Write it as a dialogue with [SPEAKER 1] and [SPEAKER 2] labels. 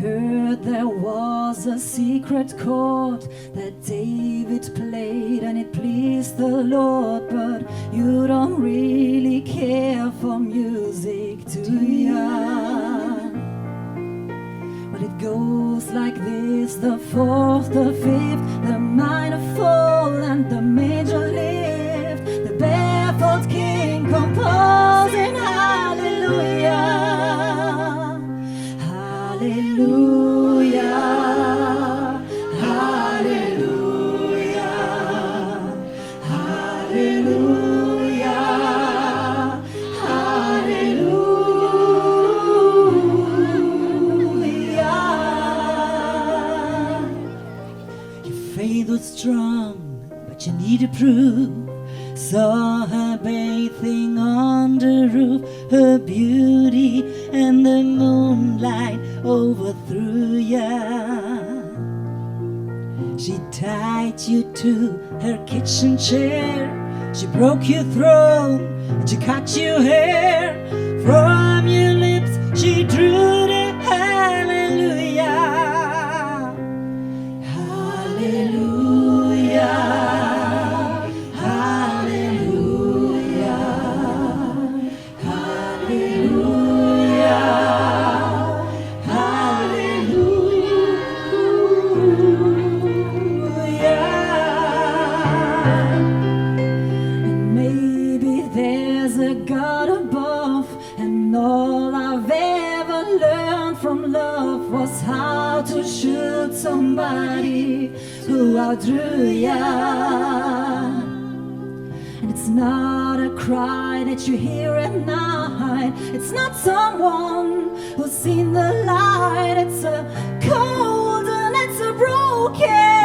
[SPEAKER 1] heard there was a secret chord that David played and it pleased the Lord, but you don't really care for music, do ya? Well, it goes like this: the fourth, the fifth, the minor fall and the major lift, the barefoot king composing hallelujah, hallelujah, hallelujah, hallelujah, hallelujah. Your faith was strong, but you needed proof. Saw her bathing on the roof, her beauty and the moonlight overthrew ya. She tied you to her kitchen chair, she broke your throne and she cut your hair. From your lips she drew the hallelujah, hallelujah. God above, and all I've ever learned from love was how to shoot somebody who outdrew ya. And it's not a cry that you hear at night, it's not someone who's seen the light, it's a cold and it's a broken